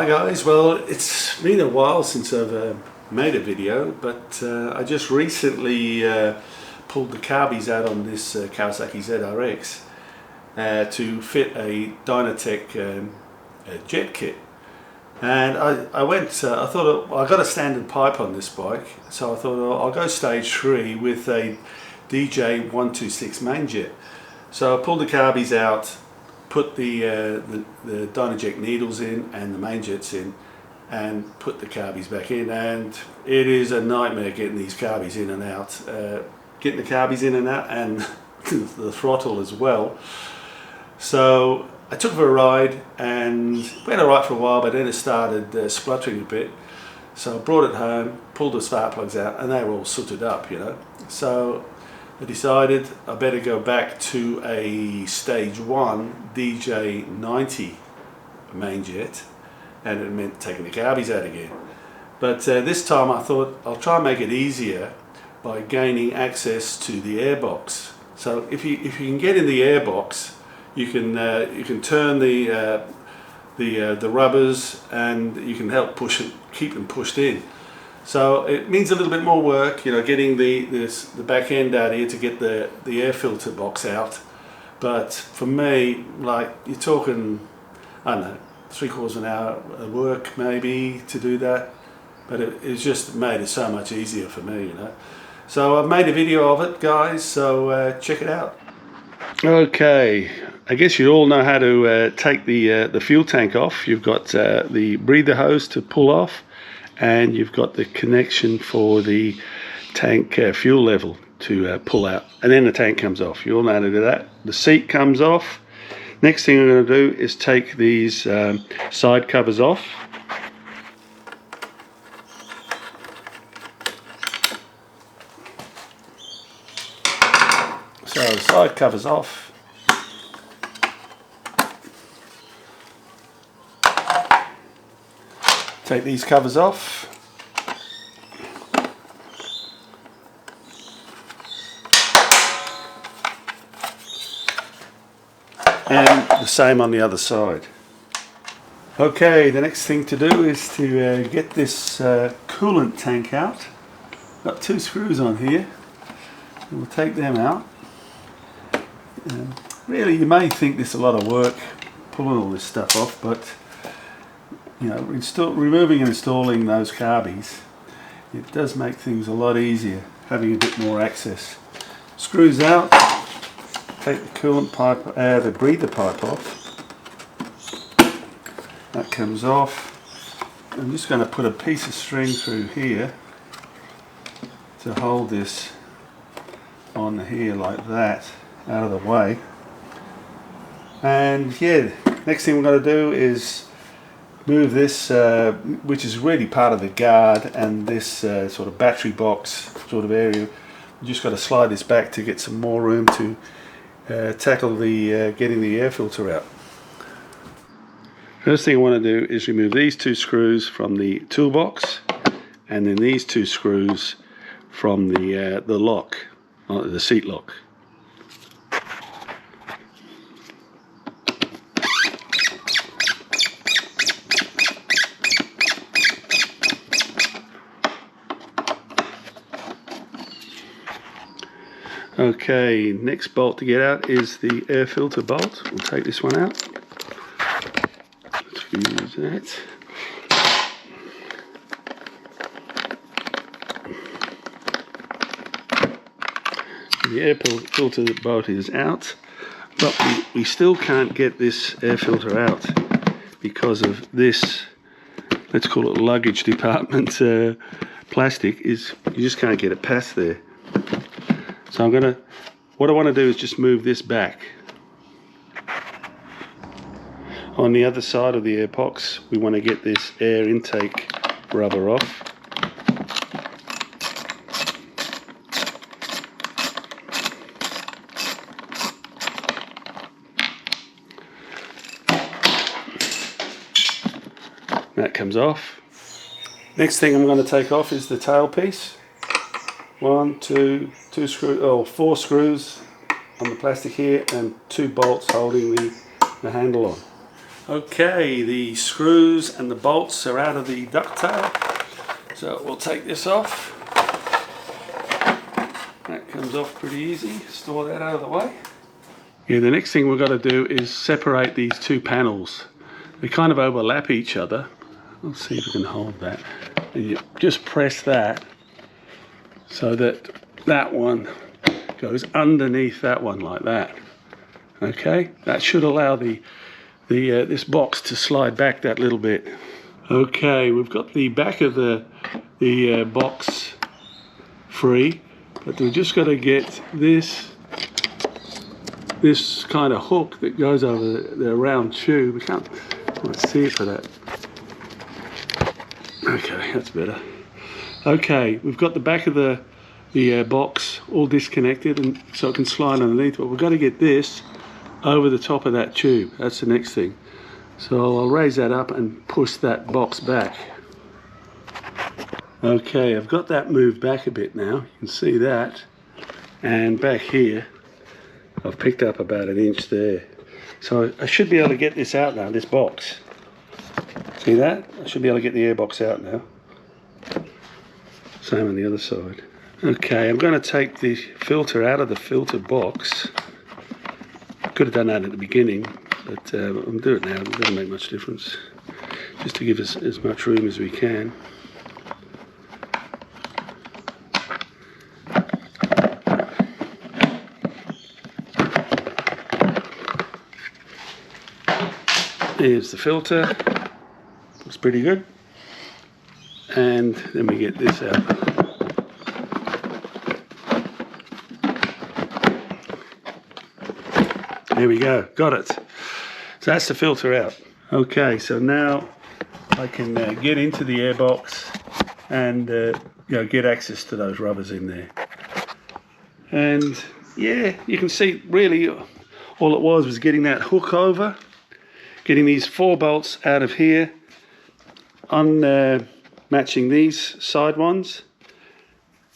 Hi guys, well it's been a while since I've made a video, but I just recently pulled the carbies out on this Kawasaki ZRX to fit a Dynotec jet kit. And I thought I got a standard pipe on this bike, so I thought I'll go stage 3 with a DJ126 main jet. So I pulled the carbies out, put the Dynotec needles in and the main jets in, and put the carbies back in, and it is a nightmare getting these carbies in and out, getting the carbies in and out, and the throttle as well. So I took it for a ride and went alright for a while, but then it started spluttering a bit. So I brought it home, pulled the spark plugs out, and they were all sooted up, you know. So I decided I better go back to a stage 1 DJ90 main jet, and it meant taking the carbies out again. But this time I thought I'll try and make it easier by gaining access to the airbox. So if you can get in the airbox, you can turn the rubbers, and you can help push it, keep them pushed in. So it means a little bit more work, you know, getting the back end out here to get the air filter box out. But for me, like, you're talking, I don't know, 3/4 of an hour of work maybe to do that. But it's just made it so much easier for me, you know. So I've made a video of it, guys, so check it out. Okay, I guess you all know how to take the fuel tank off. You've got the breather hose to pull off, and you've got the connection for the tank fuel level to pull out, and then the tank comes off. You all know how to do that. The seat comes off. Next thing I'm going to do is take these side covers off. So the side covers off. Take these covers off. And the same on the other side. Okay, the next thing to do is to get this coolant tank out. Got 2 screws on here. And we'll take them out. Really, you may think this is a lot of work pulling all this stuff off, but you know, removing and installing those carbies, it does make things a lot easier, having a bit more access. Screws out, take the coolant pipe, the breather pipe off. That comes off. I'm just going to put a piece of string through here to hold this on here like that, out of the way. And yeah, next thing we're going to do is move this, which is really part of the guard and this sort of battery box sort of area. We just got to slide this back to get some more room to tackle the getting the air filter out. First thing I want to do is remove these 2 screws from the toolbox, and then these 2 screws from the lock, the seat lock. Okay, next bolt to get out is the air filter bolt. We'll take this one out. Let's use that. The air filter bolt is out, but we still can't get this air filter out because of this, let's call it luggage department plastic, is you just can't get it past there. So what I want to do is just move this back. On the other side of the airbox, we want to get this air intake rubber off. That comes off. Next thing I'm going to take off is the tail piece. 4 screws on the plastic here, and 2 bolts holding the handle on. Okay, the screws and the bolts are out of the ducktail, so we'll take this off. That comes off pretty easy. Store that out of the way. Yeah, the next thing we've got to do is separate these two panels. They kind of overlap each other. Let's see if we can hold that. And you just press that so that that one goes underneath that one like that. Okay, that should allow this box to slide back that little bit. Okay, we've got the back of the box free, but we've just got to get this kind of hook that goes over the round tube. We can't quite see it for that. Okay, that's better. Okay, we've got the back of the box all disconnected, and so it can slide underneath, but we've got to get this over the top of that tube. That's the next thing. So I'll raise that up and push that box back. Okay, I've got that moved back a bit now. You can see that. And back here, I've picked up about 1 inch there. So I should be able to get this out now, this box. See that? I should be able to get the airbox out now. Same on the other side. Okay, I'm going to take the filter out of the filter box. Could have done that at the beginning, but I'll do it now. It doesn't make much difference. Just to give us as much room as we can. Here's the filter. Looks pretty good. And then we get this out. There we go, got it. So that's the filter out. Okay, so now I can get into the airbox and get access to those rubbers in there. And yeah, you can see really all it was getting that hook over, getting these 4 bolts out of here, matching these side ones,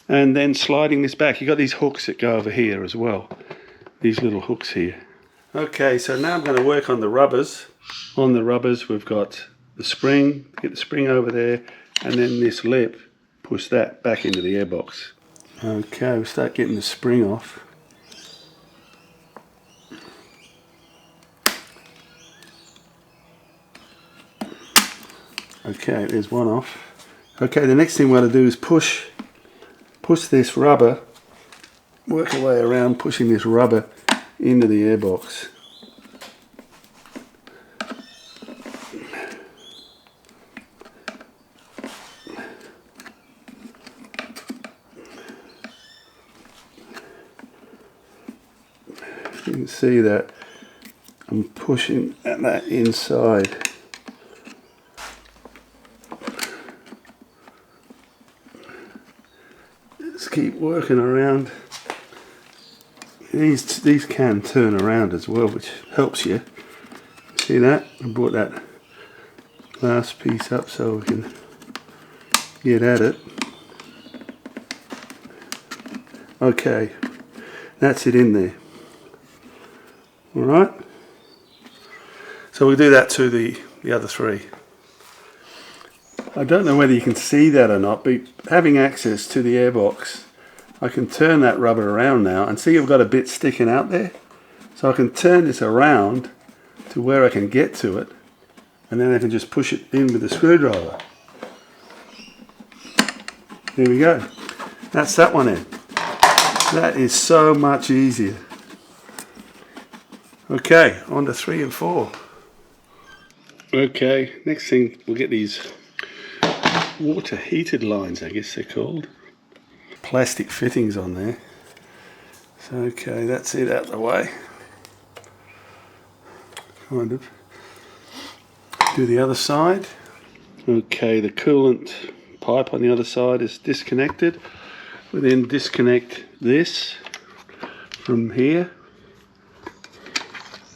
and then sliding this back. You got these hooks that go over here as well, these little hooks here. Okay, so now I'm going to work on the rubbers. On the rubbers we've got the spring, get the spring over there, and then this lip, push that back into the airbox. Okay, we'll start getting the spring off. Okay, there's one off. Okay, the next thing we're going to do is push this rubber, work our way around pushing this rubber into the airbox. You can see that I'm pushing at that inside. Just keep working around. These can turn around as well, which helps you. See that? I brought that last piece up so we can get at it. Okay, that's it in there. Alright, so we'll do that to the other 3. I don't know whether you can see that or not, but having access to the airbox, I can turn that rubber around now, and see I've got a bit sticking out there. So I can turn this around to where I can get to it, and then I can just push it in with a screwdriver. There we go. That's that one in. That is so much easier. Okay, on to 3 and 4. Okay, next thing we'll get these water heated lines, I guess they're called. Plastic fittings on there. So okay, that's it out the way. Kind of. Do the other side. Okay, the coolant pipe on the other side is disconnected. We then disconnect this from here.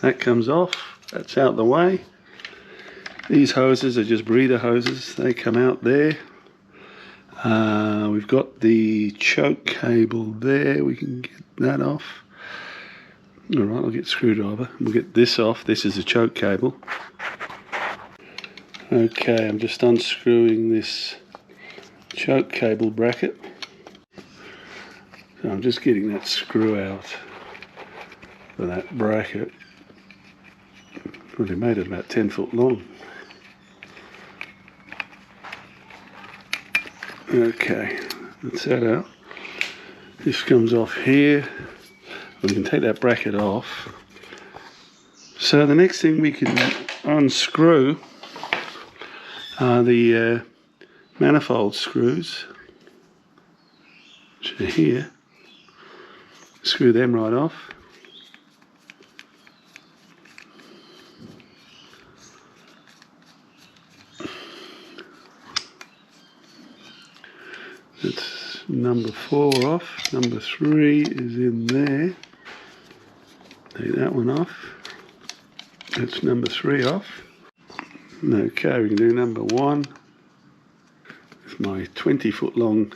That comes off, that's out the way. These hoses are just breather hoses, they come out there. We've got the choke cable there, we can get that off. Alright, I'll get a screwdriver, we'll get this off. This is a choke cable. Okay, I'm just unscrewing this choke cable bracket. So I'm just getting that screw out for that bracket. Well, they made it about 10 foot long. Okay, that's that out. This comes off here. We can take that bracket off. So the next thing we can unscrew are the manifold screws, which are here. Screw them right off. That's number 4 off. Number 3 is in there. Take that one off. That's number 3 off. Okay, we can do number 1 with my 20 foot long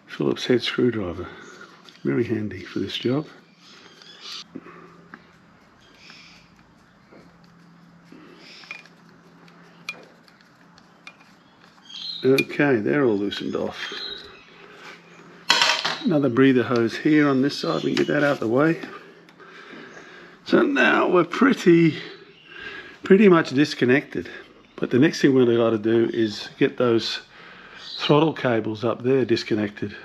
Phillips head screwdriver. Very handy for this job. Okay, they're all loosened off. Another breather hose here on this side, we can get that out of the way. So now we're pretty much disconnected. But the next thing we've got to do is get those throttle cables up there disconnected.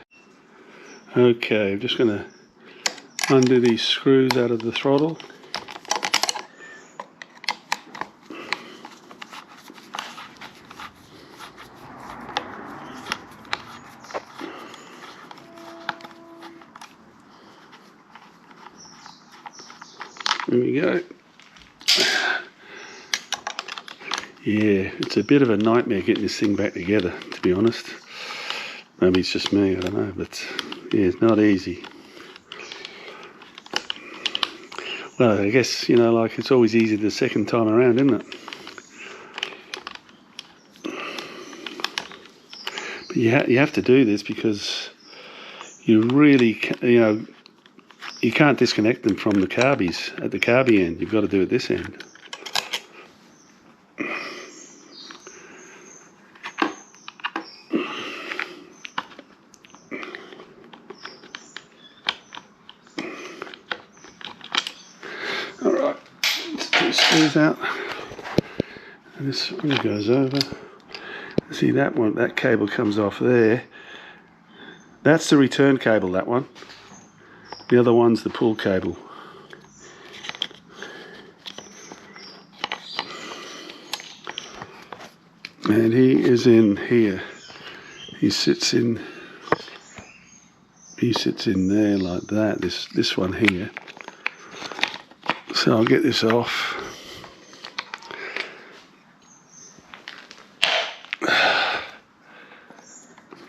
Okay, I'm just going to undo these screws out of the throttle. There we go. Yeah, it's a bit of a nightmare getting this thing back together, to be honest. Maybe it's just me, I don't know, but yeah, it's not easy. Well, I guess, you know, like it's always easy the second time around, isn't it? But you have to do this because you really, you know, you can't disconnect them from the carbies at the carby end. You've got to do it this end. Alright, let's two screws out. And this one goes over. See that one, that cable comes off there. That's the return cable, that one. The other one's the pull cable. And he is in here. He sits in there like that, this one here. So I'll get this off.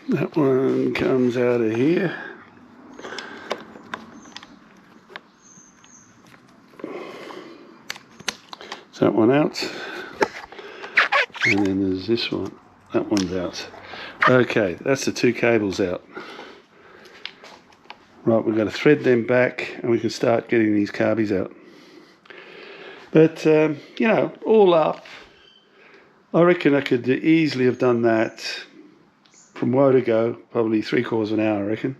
That one comes out of here. So that one out. And then there's this one. That one's out. Okay, that's the two cables out. Right, we've got to thread them back and we can start getting these carbies out. But, you know, all up, I reckon I could easily have done that from woe to go, probably 3/4 of an hour, I reckon.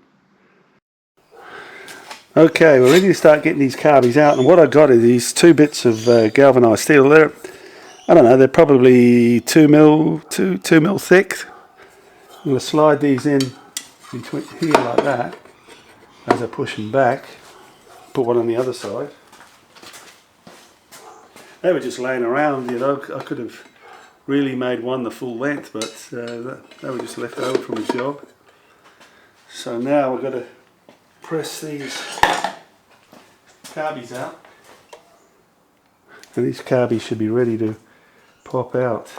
Okay, we're ready to start getting these carbies out, and what I got is these 2 bits of galvanised steel. They're, I don't know, they're probably 2 mil thick. I'm going to slide these in between here like that as I push them back. Put one on the other side. They were just laying around, you know. I could have really made one the full length, but they were just left over from a job. So now we've got to press these carbies out. And these carbies should be ready to pop out.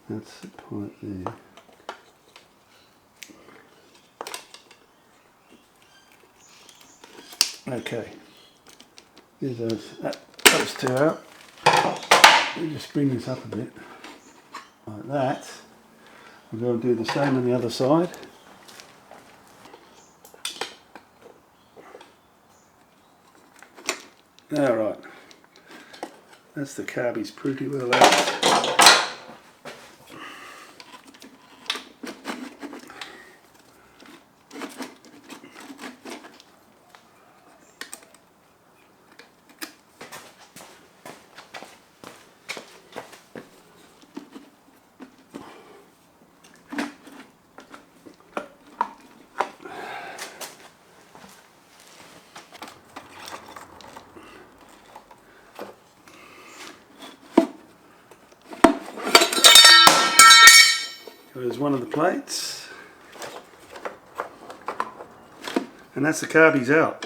That's the point there. Okay. Here's those 2 out. Let me just bring this up a bit. Like that. I'm going to do the same on the other side. Alright. That's the carbies pretty well out. There's one of the plates, and that's the carbies out.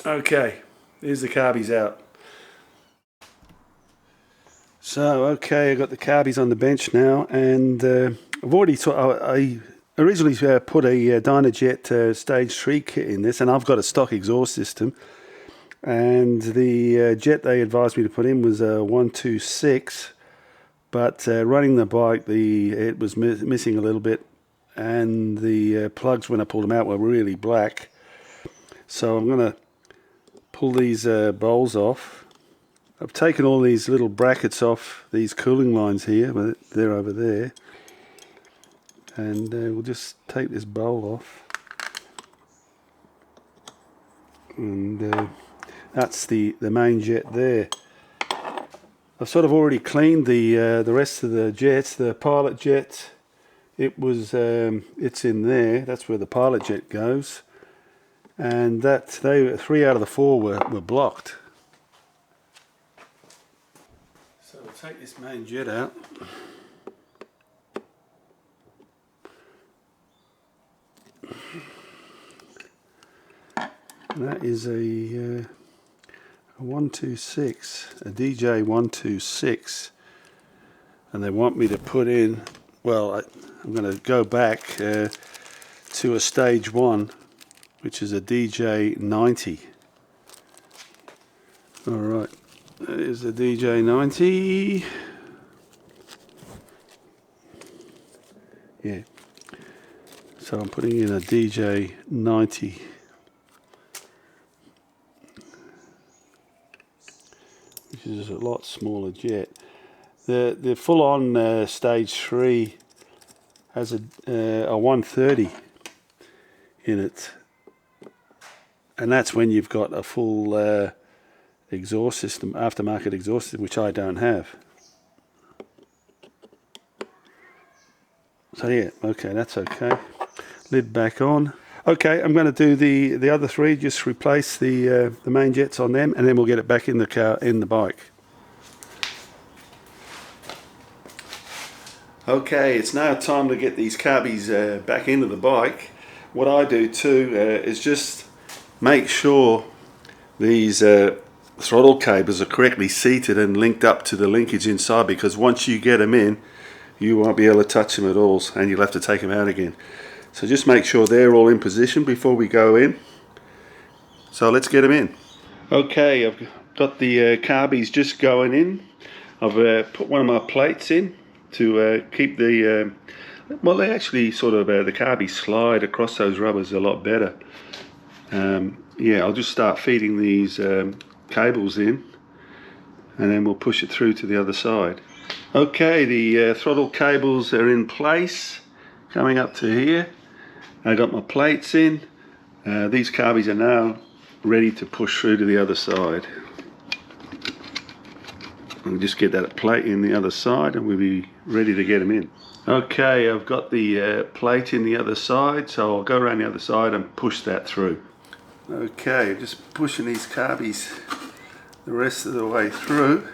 Okay, here's the carbies out. So, okay, I got the carbies on the bench now, and I've already I originally put a Dynotec stage 3 kit in this, and I've got a stock exhaust system, and the jet they advised me to put in was a 126, but running the bike, it was missing a little bit, and the plugs when I pulled them out were really black. So I'm going to pull these bowls off. I've taken all these little brackets off these cooling lines here, but they're over there. And we'll just take this bowl off. And that's the main jet there. I've sort of already cleaned the rest of the jets. The pilot jet, it's in there. That's where the pilot jet goes. And 3 out of the 4 were blocked. So we'll take this main jet out. And that is a 126, a DJ 126, and they want me to put in, well, I'm going to go back to a stage 1, which is a DJ 90. Alright, that is a DJ 90. Yeah, so I'm putting in a DJ 90. Which is a lot smaller jet. The full-on stage 3 has a 130 in it, and that's when you've got a full exhaust system, aftermarket exhaust system, which I don't have. So yeah, okay, that's okay. Lid back on. Okay, I'm going to do the other 3, just replace the main jets on them, and then we'll get it back in the car, in the bike. Okay, it's now time to get these carbies back into the bike. What I do too is just make sure these throttle cables are correctly seated and linked up to the linkage inside, because once you get them in, you won't be able to touch them at all, and you'll have to take them out again. So just make sure they're all in position before we go in. So let's get them in. Okay, I've got the carbies just going in. I've put one of my plates in to keep the, well, they actually sort of, the carbies slide across those rubbers a lot better. Yeah, I'll just start feeding these cables in, and then we'll push it through to the other side. Okay, the throttle cables are in place, coming up to here. I got my plates in. These carbies are now ready to push through to the other side. We'll just get that plate in the other side and we'll be ready to get them in. Okay, I've got the plate in the other side, so I'll go around the other side and push that through. Okay, just pushing these carbies the rest of the way through,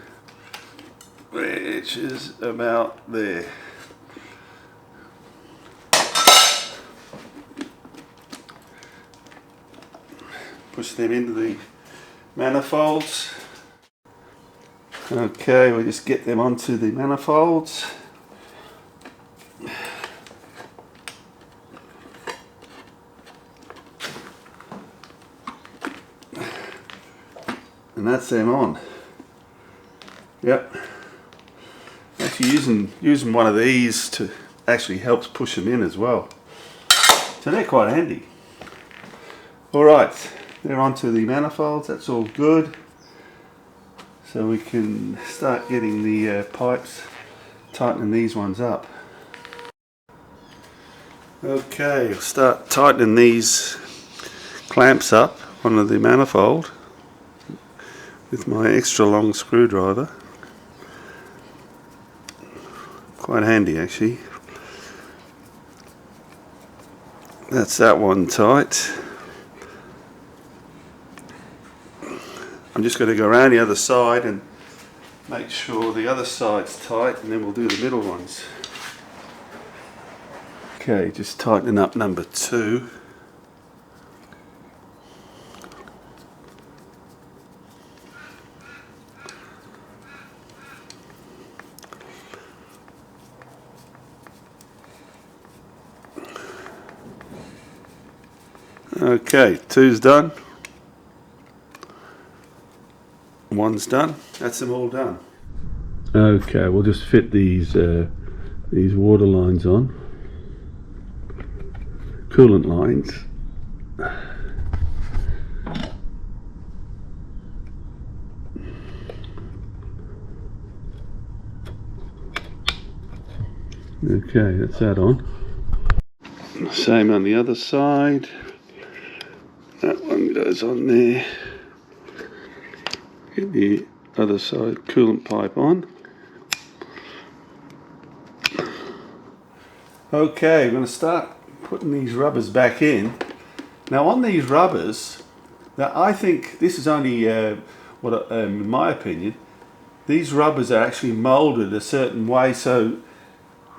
which is about there. Push them into the manifolds. Okay, we'll just get them onto the manifolds. And that's them on. Yep. Actually using one of these to actually helps push them in as well. So they're quite handy. Alright, they're onto the manifolds, that's all good. So we can start getting the pipes, tightening these ones up. Okay, we'll start tightening these clamps up onto the manifold with my extra long screwdriver. Quite handy actually. That's that one tight. I'm just going to go around the other side and make sure the other side's tight, and then we'll do the middle ones. Okay, just tightening up number 2. Okay, 2's done. 1's done. That's them all done. Okay, we'll just fit these water lines on. Coolant lines. Okay, that's that on. Same on the other side. That one goes on there. Get the other side coolant pipe on. Okay, I'm going to start putting these rubbers back in. Now on these rubbers, now I think this is only in my opinion, these rubbers are actually molded a certain way so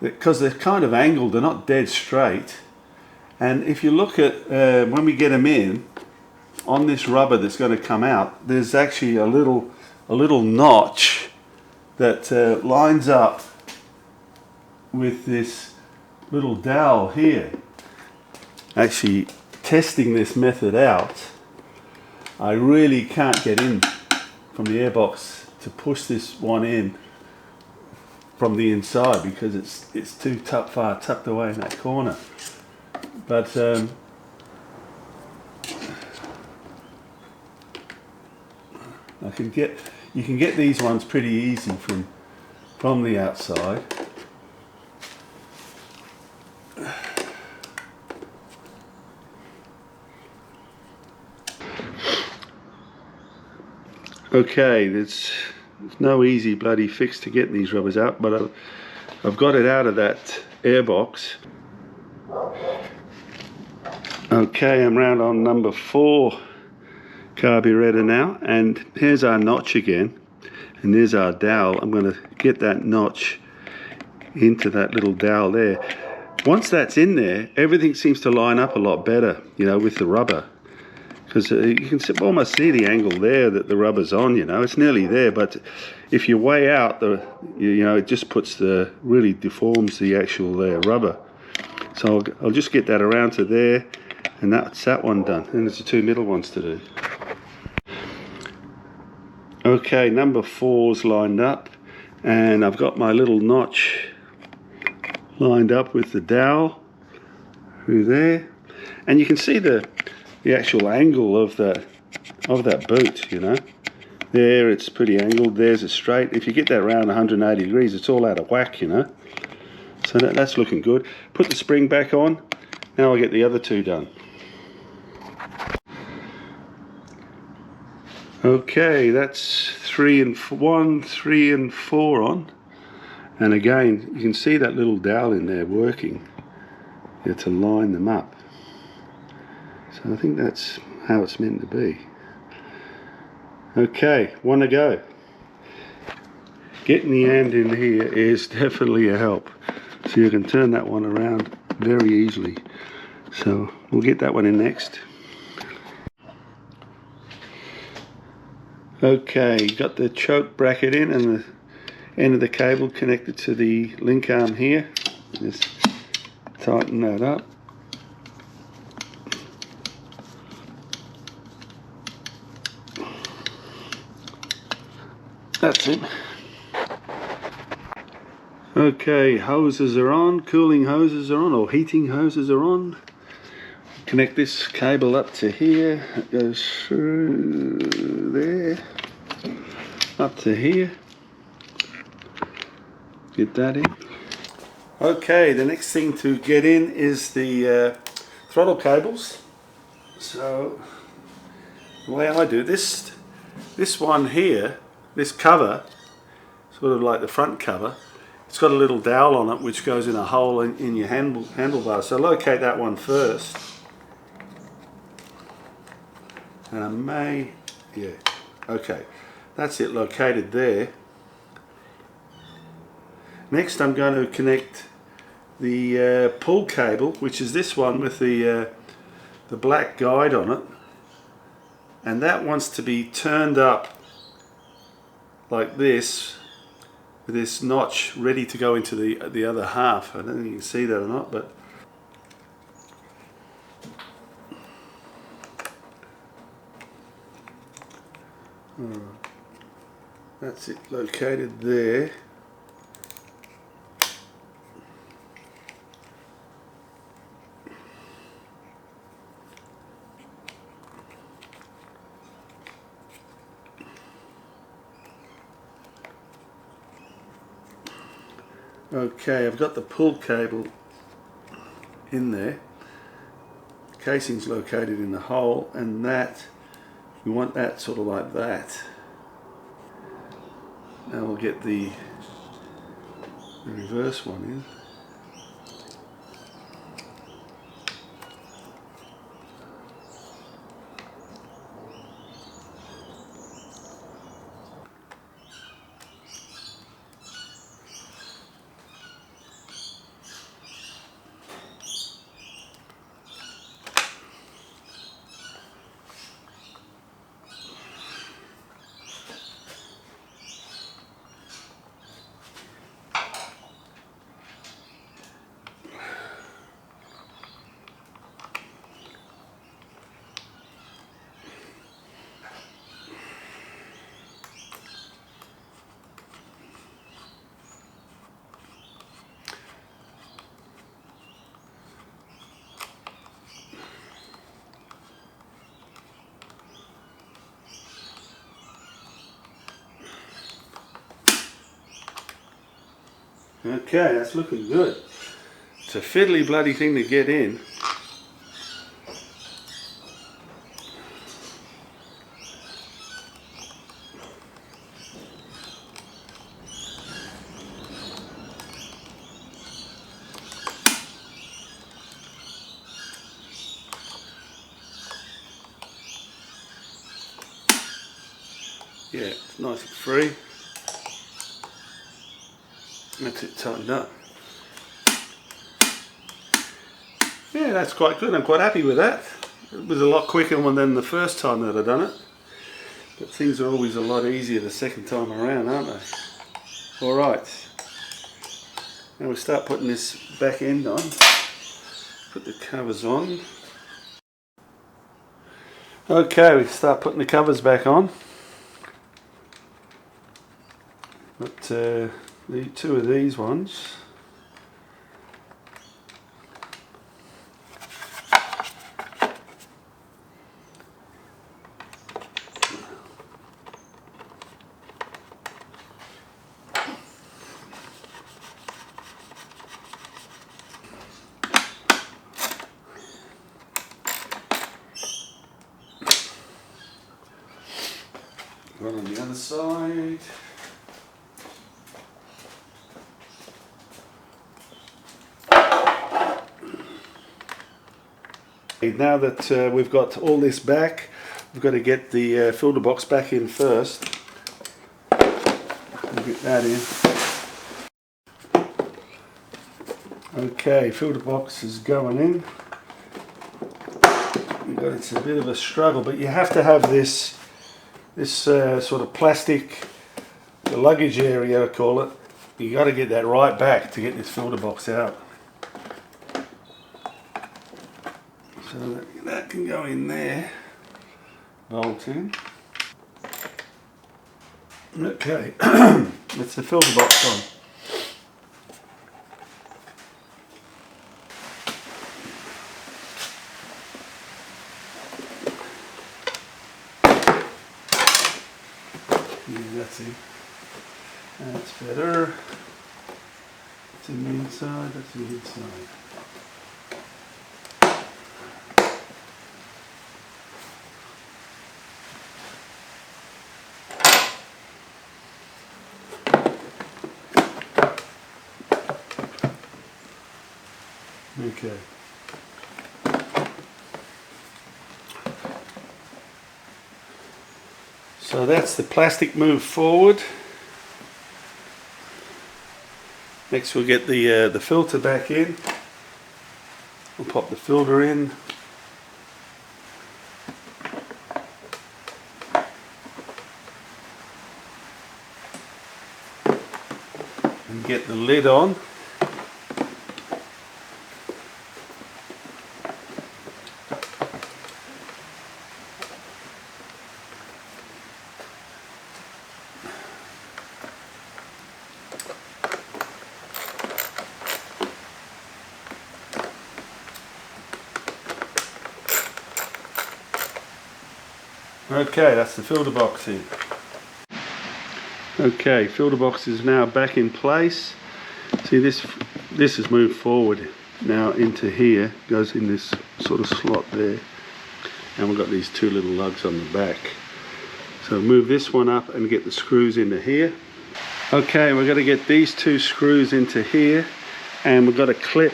because they're kind of angled, they're not dead straight. And if you look at when we get them in, on this rubber that's going to come out, there's actually a little notch that lines up with this little dowel here. Actually, testing this method out, I really can't get in from the airbox to push this one in from the inside because it's too far tucked away in that corner. But you can get these ones pretty easy from the outside. Okay, there's no easy bloody fix to get these rubbers out, but I've got it out of that airbox. Okay, I'm round on number 4 carburettor now, and here's our notch again, and there's our dowel. I'm going to get that notch into that little dowel there. Once that's in there, everything seems to line up a lot better, you know, with the rubber, because you can almost see the angle there that the rubber's on, you know, it's nearly there. But if you weigh out it just really deforms the actual rubber. So I'll just get that around to there, and that's that one done, and there's the 2 middle ones to do. Okay, number 4's lined up, and I've got my little notch lined up with the dowel through there, and you can see the actual angle of that boot, you know. There it's pretty angled, there's a straight. If you get that around 180 degrees, it's all out of whack, you know. So that's looking good. Put the spring back on. Now I'll get the other 2 done. Okay, that's 3 and 1, 3 and 4 on. And again, you can see that little dowel in there working to line them up. So I think that's how it's meant to be. Okay, 1 to go. Getting the end in here is definitely a help. So you can turn that one around very easily. So we'll get that one in next. Okay, got the choke bracket in and the end of the cable connected to the link arm here. Just tighten that up. That's it. Okay, hoses are on, cooling hoses are on, or heating hoses are on. Connect this cable up to here, it goes through there, up to here. Get that in. Okay, the next thing to get in is the throttle cables. So the way I do this one here, this cover, sort of like the front cover, it's got a little dowel on it which goes in a hole in your handlebar. So locate that one first. And I may, yeah, okay, that's it, located there. Next I'm going to connect the pull cable, which is this one with the black guide on it, and that wants to be turned up like this, with this notch ready to go into the other half. I don't think you can see that or not, but that's it, located there. Okay, I've got the pull cable in there. The casing's located in the hole, and that, we want that sort of like that. Now we'll get the reverse one in. Okay, that's looking good. It's a fiddly bloody thing to get in. Yeah, it's nice and free. That's it tightened up. Yeah, that's quite good. I'm quite happy with that. It was a lot quicker than the first time that I've done it. But things are always a lot easier the second time around, aren't they? Alright. Now we'll start putting this back end on. Put the covers on. Okay, we start putting the covers back on. Got the two of these ones. One on the other side. Now that we've got all this back, we've got to get the filter box back in first. We'll get that in. Okay, filter box is going in. It's a bit of a struggle, but you have to have this sort of plastic, the luggage area I call it. You got to get that right back to get this filter box out. So that can go in there, bolt in. Okay, that's the filter box on. Yeah, that's it. That's better. It's in the inside, that's the inside. Okay. So that's the plastic moved forward. Next we'll get the filter back in. We'll pop the filter in. And get the lid on. Okay, that's the filter box in. Okay, filter box is now back in place. See, this has moved forward now into here, goes in this sort of slot there, and we've got these two little lugs on the back. So move this one up and get the screws into here. Okay, we're going to get these two screws into here, and we've got to clip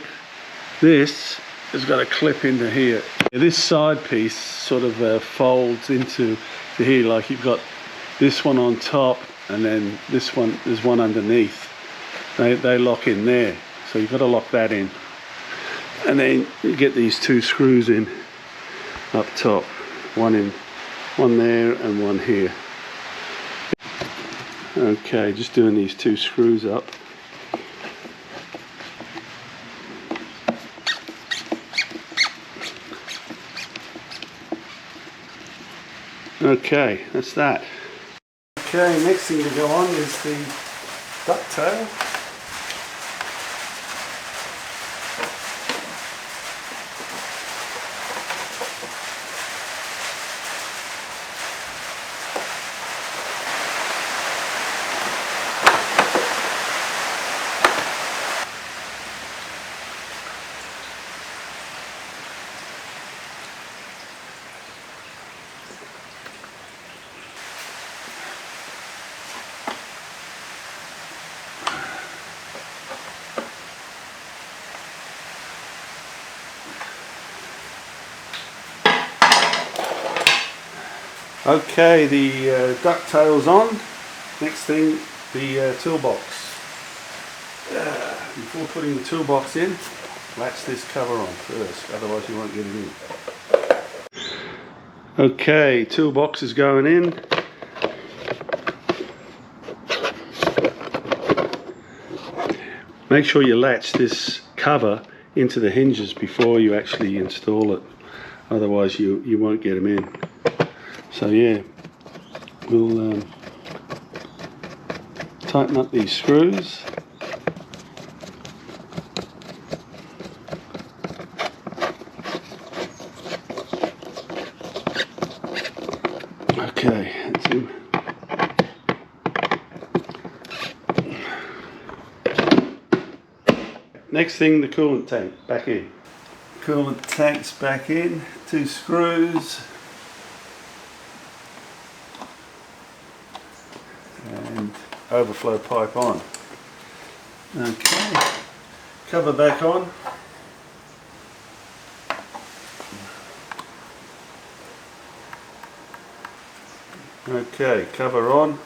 this. Has got a clip into here. This side piece sort of folds into here, like you've got this one on top and then this one, there's one underneath. They lock in there, so you've got to lock that in. And then you get these two screws in up top, one there and one here. Okay, just doing these two screws up. Okay, that's that. Okay, next thing to go on is the ducktail. Okay, the ducktail's on. Next thing, the toolbox. Before putting the toolbox in, latch this cover on first, otherwise you won't get it in. Okay, toolbox is going in. Make sure you latch this cover into the hinges before you actually install it, otherwise you won't get them in. So yeah, we'll tighten up these screws. Okay, that's in. Next thing, the coolant tank back in. Coolant tank's back in, two screws. And overflow pipe on. Okay, cover back on. Okay, cover on.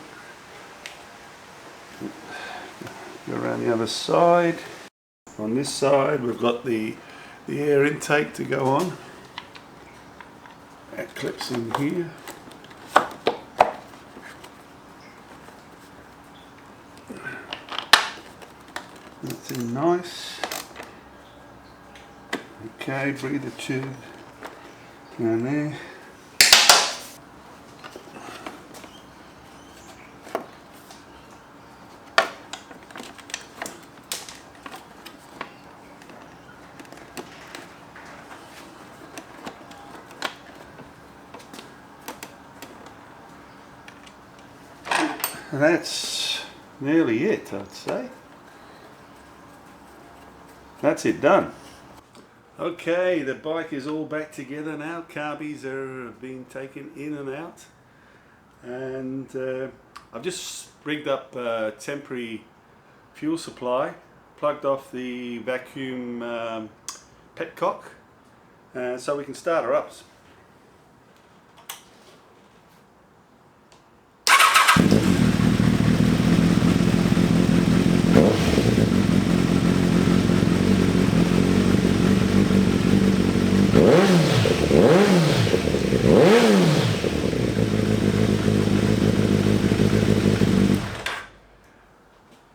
Go around the other side. On this side we've got the air intake to go on. That clips in here. That's in nice. Okay, breather tube down there. that's nearly it, I'd say. That's it done. Okay, the bike is all back together now. Carbies are being taken in and out, and I've just rigged up a temporary fuel supply, plugged off the vacuum petcock, so we can start her up.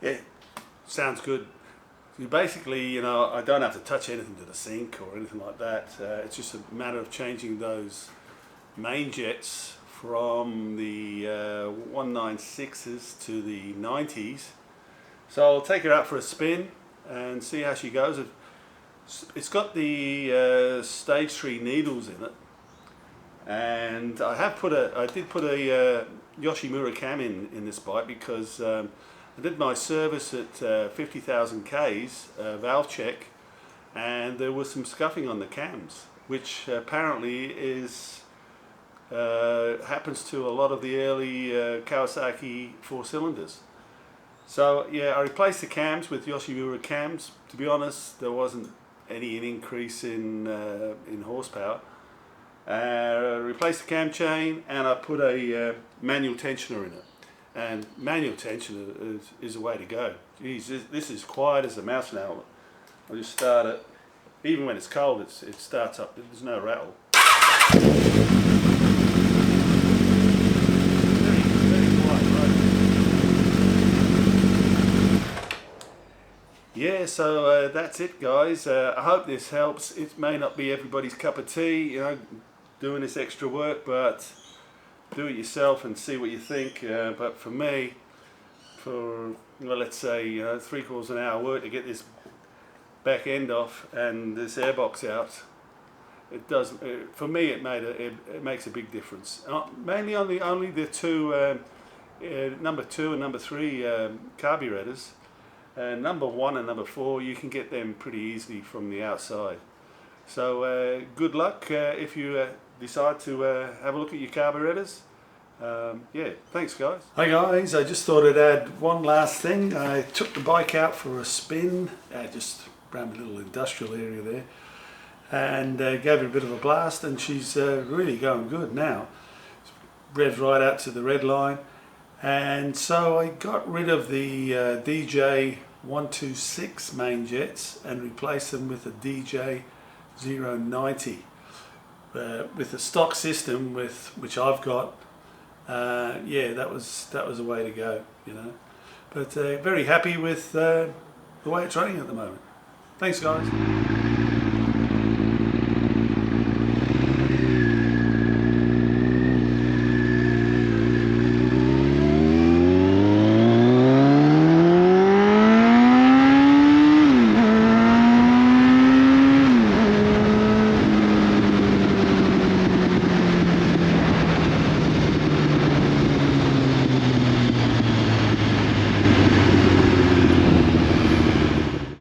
Yeah, sounds good. Basically, you know, I don't have to touch anything to the sink or anything like that. It's just a matter of changing those main jets from the 196s to the 90s. So I'll take her out for a spin and see how she goes. It's got the stage 3 needles in it, and I did put a Yoshimura cam in this bike because I did my service at 50,000 Ks, valve check, and there was some scuffing on the cams, which apparently is happens to a lot of the early Kawasaki 4-cylinders. So yeah, I replaced the cams with Yoshimura cams. To be honest, there wasn't any increase in horsepower. Replaced the cam chain, and I put a manual tensioner in it. And manual tensioner is the way to go. Jeez, this is quiet as a mouse now. I just start it. Even when it's cold, it starts up. There's no rattle. Very quiet, right? Yeah, so that's it, guys. I hope this helps. It may not be everybody's cup of tea, you know, doing this extra work, but do it yourself and see what you think. But for me, for, well, let's say, you know, 3/4 an hour work to get this back end off and this airbox out, it does. For me, it makes a big difference. Mainly on only the two number 2 and number 3 carburetors. Number 1 and number 4, you can get them pretty easily from the outside. So good luck if you decide to have a look at your carburetors. Yeah, thanks guys. Hi guys, I just thought I'd add one last thing. I took the bike out for a spin, just around a little industrial area there, and gave it a bit of a blast, and she's really going good now. Revved right out to the red line, and so I got rid of the DJ126 main jets and replaced them with a DJ090. With the stock system which I've got, yeah, that was the way to go, you know. But very happy with the way it's running at the moment. Thanks guys.